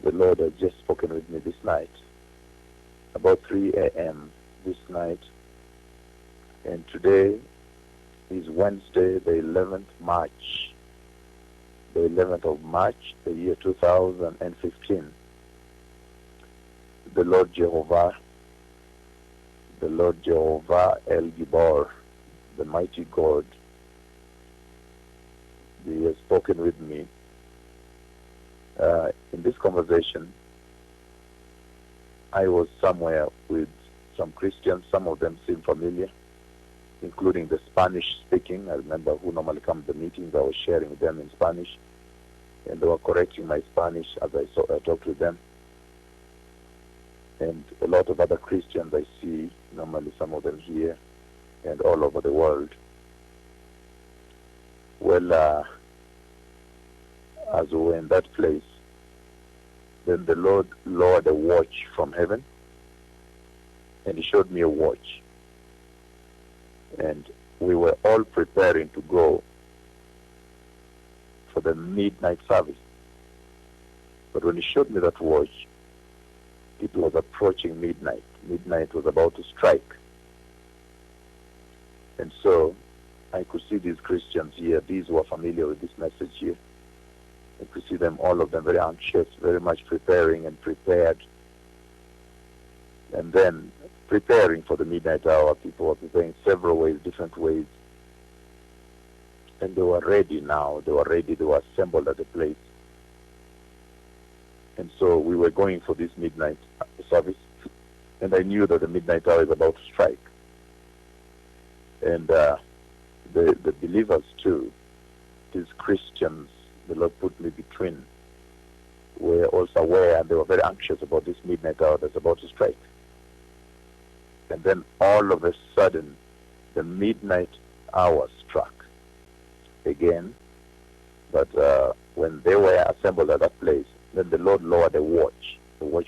the Lord has just spoken with me this night, about 3 a.m. this night. And today is Wednesday, the 11th March, the 11th of March, the year 2015. The Lord Jehovah El Gibor, the mighty God, He has spoken with me. In this conversation, I was somewhere with some Christians. Some of them seem familiar, including the Spanish speaking. I remember who normally come to the meetings. I was sharing with them in Spanish, and they were correcting my Spanish as I talked with them. And a lot of other Christians I see, normally some of them here and all over the world. Well, as we were in that place, then the Lord lowered a watch from heaven, and He showed me a watch. And we were all preparing to go for the midnight service. But when He showed me that watch, it was approaching midnight. Midnight was about to strike. And so I could see these Christians here, these who are familiar with this message here. I could see them, all of them, very anxious, very much preparing and prepared. And then preparing for the midnight hour. People were preparing several ways, different ways. And they were ready now. They were ready. They were assembled at the place. And so we were going for this midnight service. And I knew that the midnight hour is about to strike. And the believers too, these Christians, the Lord put me between, were also aware, and they were very anxious about this midnight hour that's about to strike. And then all of a sudden, the midnight hour struck again. But when they were assembled at that place, then the Lord lowered a watch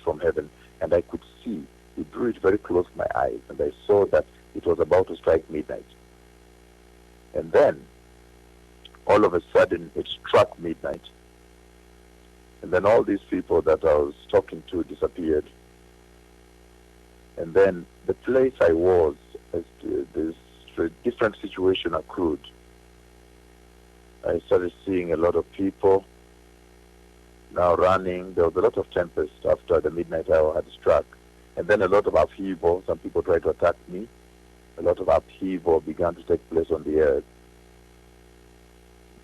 from heaven, and I could see. He drew it very close to my eyes, and I saw that it was about to strike midnight. And then, all of a sudden, it struck midnight. And then all these people that I was talking to disappeared. And then the place I was, as this different situation accrued. I started seeing a lot of people now running. There was a lot of tempest after the midnight hour had struck. And then a lot of upheaval. Some people tried to attack me. A lot of upheaval began to take place on the earth.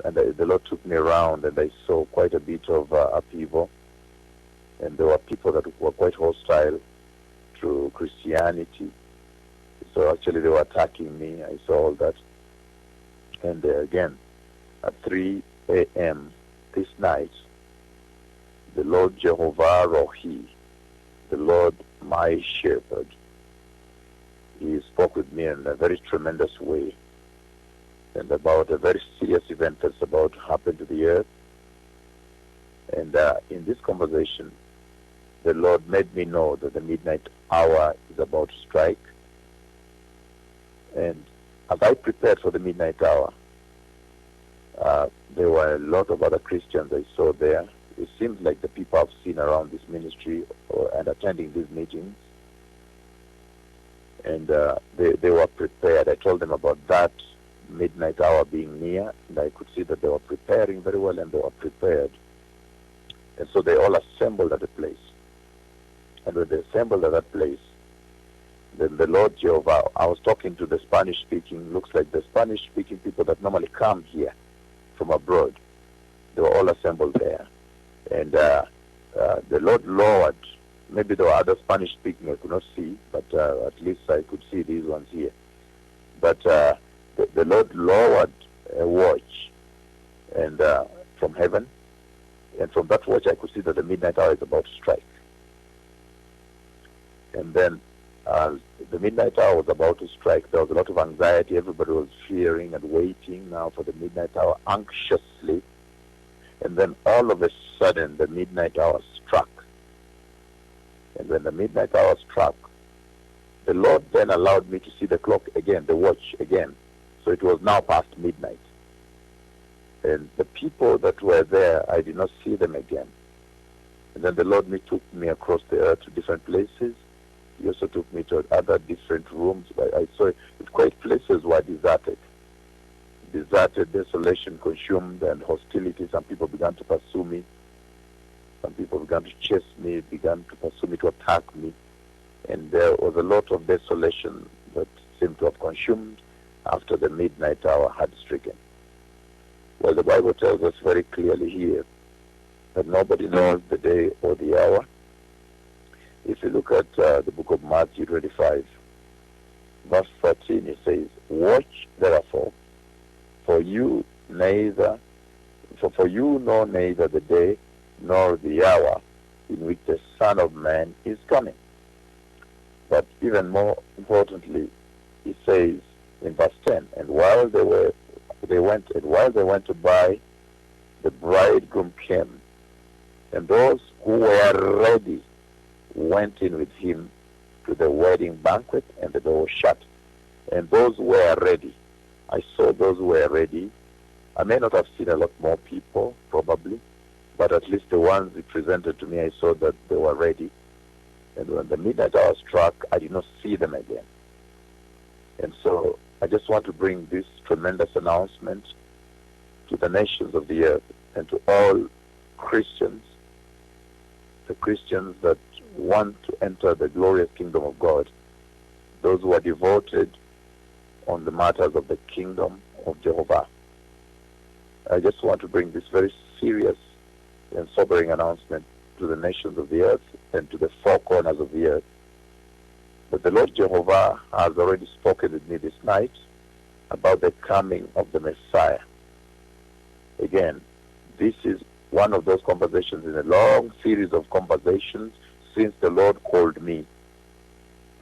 And the Lord took me around, and I saw quite a bit of upheaval. And there were people that were quite hostile to Christianity. So actually they were attacking me. I saw all that. And again, at 3 a.m. this night, the Lord Jehovah Rohi, the Lord my shepherd, He spoke with me in a very tremendous way, and about a very serious event that's about to happen to the earth. And in this conversation, the Lord made me know that the midnight hour is about to strike. And as I prepared for the midnight hour, there were a lot of other Christians I saw there. It seems like the people I've seen around this ministry and attending these meetings. And they were prepared. I told them about that midnight hour being near, and I could see that they were preparing very well, and they were prepared. And so they all assembled at the place. And when they assembled at that place, then the Lord Jehovah, I was talking to the Spanish-speaking, looks like the Spanish-speaking people that normally come here from abroad. They were all assembled there. And the Lord lowered, maybe there were other Spanish-speaking I could not see, but at least I could see these ones here. But the Lord lowered a watch and from heaven, and from that watch I could see that the midnight hour is about to strike. And then the midnight hour was about to strike. There was a lot of anxiety. Everybody was fearing and waiting now for the midnight hour anxiously. And then all of a sudden, the midnight hour struck. And when the midnight hour struck, the Lord then allowed me to see the clock again, the watch again. So it was now past midnight. And the people that were there, I did not see them again. And then the Lord took me across the earth to different places. He also took me to other different rooms. I saw it quite places were deserted. Deserted, desolation, consumed, and hostility. Some people began to pursue me. Some people began to chase me, began to pursue me, to attack me. And there was a lot of desolation that seemed to have consumed after the midnight hour had stricken. Well, the Bible tells us very clearly here that nobody knows the day or the hour. If you look at the book of Matthew 25, verse 13, it says, "Watch therefore, for you know neither the day nor the hour in which the Son of Man is coming." But even more importantly, it says in verse 10, "And while they went to buy, the bridegroom came, and those who were ready went in with him to the wedding banquet, and the door was shut." And those who were ready, I saw those who were ready. I may not have seen a lot more people, probably, but at least the ones he presented to me, I saw that they were ready. And when the midnight hour struck, I did not see them again. And so I just want to bring this tremendous announcement to the nations of the earth and to all Christians, the Christians that want to enter the glorious kingdom of God, those who are devoted on the matters of the kingdom of Jehovah. I just want to bring this very serious and sobering announcement to the nations of the earth and to the four corners of the earth, that the Lord Jehovah has already spoken with me this night about the coming of the Messiah. Again, this is one of those conversations in a long series of conversations since the Lord called me,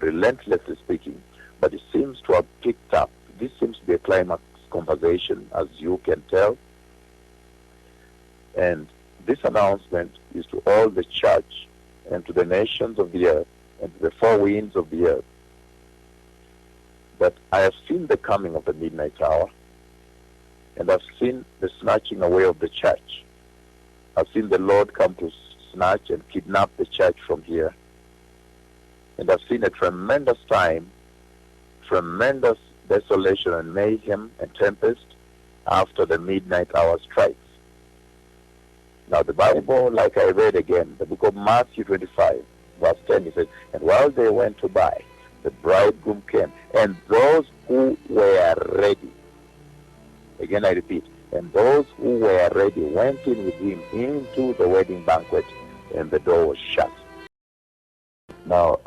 relentlessly speaking, but it seems to have picked up. This seems to be a climax conversation, as you can tell. And this announcement is to all the church and to the nations of the earth and to the four winds of the earth, that I have seen the coming of the midnight hour, and I've seen the snatching away of the church. I've seen the Lord come to snatch and kidnap the church from here. And I've seen a tremendous time, tremendous desolation and mayhem and tempest after the midnight hour strikes. Now the Bible, like I read again, the book of Matthew 25, verse 10, it says, "And while they went to buy, the bridegroom came, and those who were ready," again I repeat, "and those who were ready went in with him into the wedding banquet, and the door was shut." Now,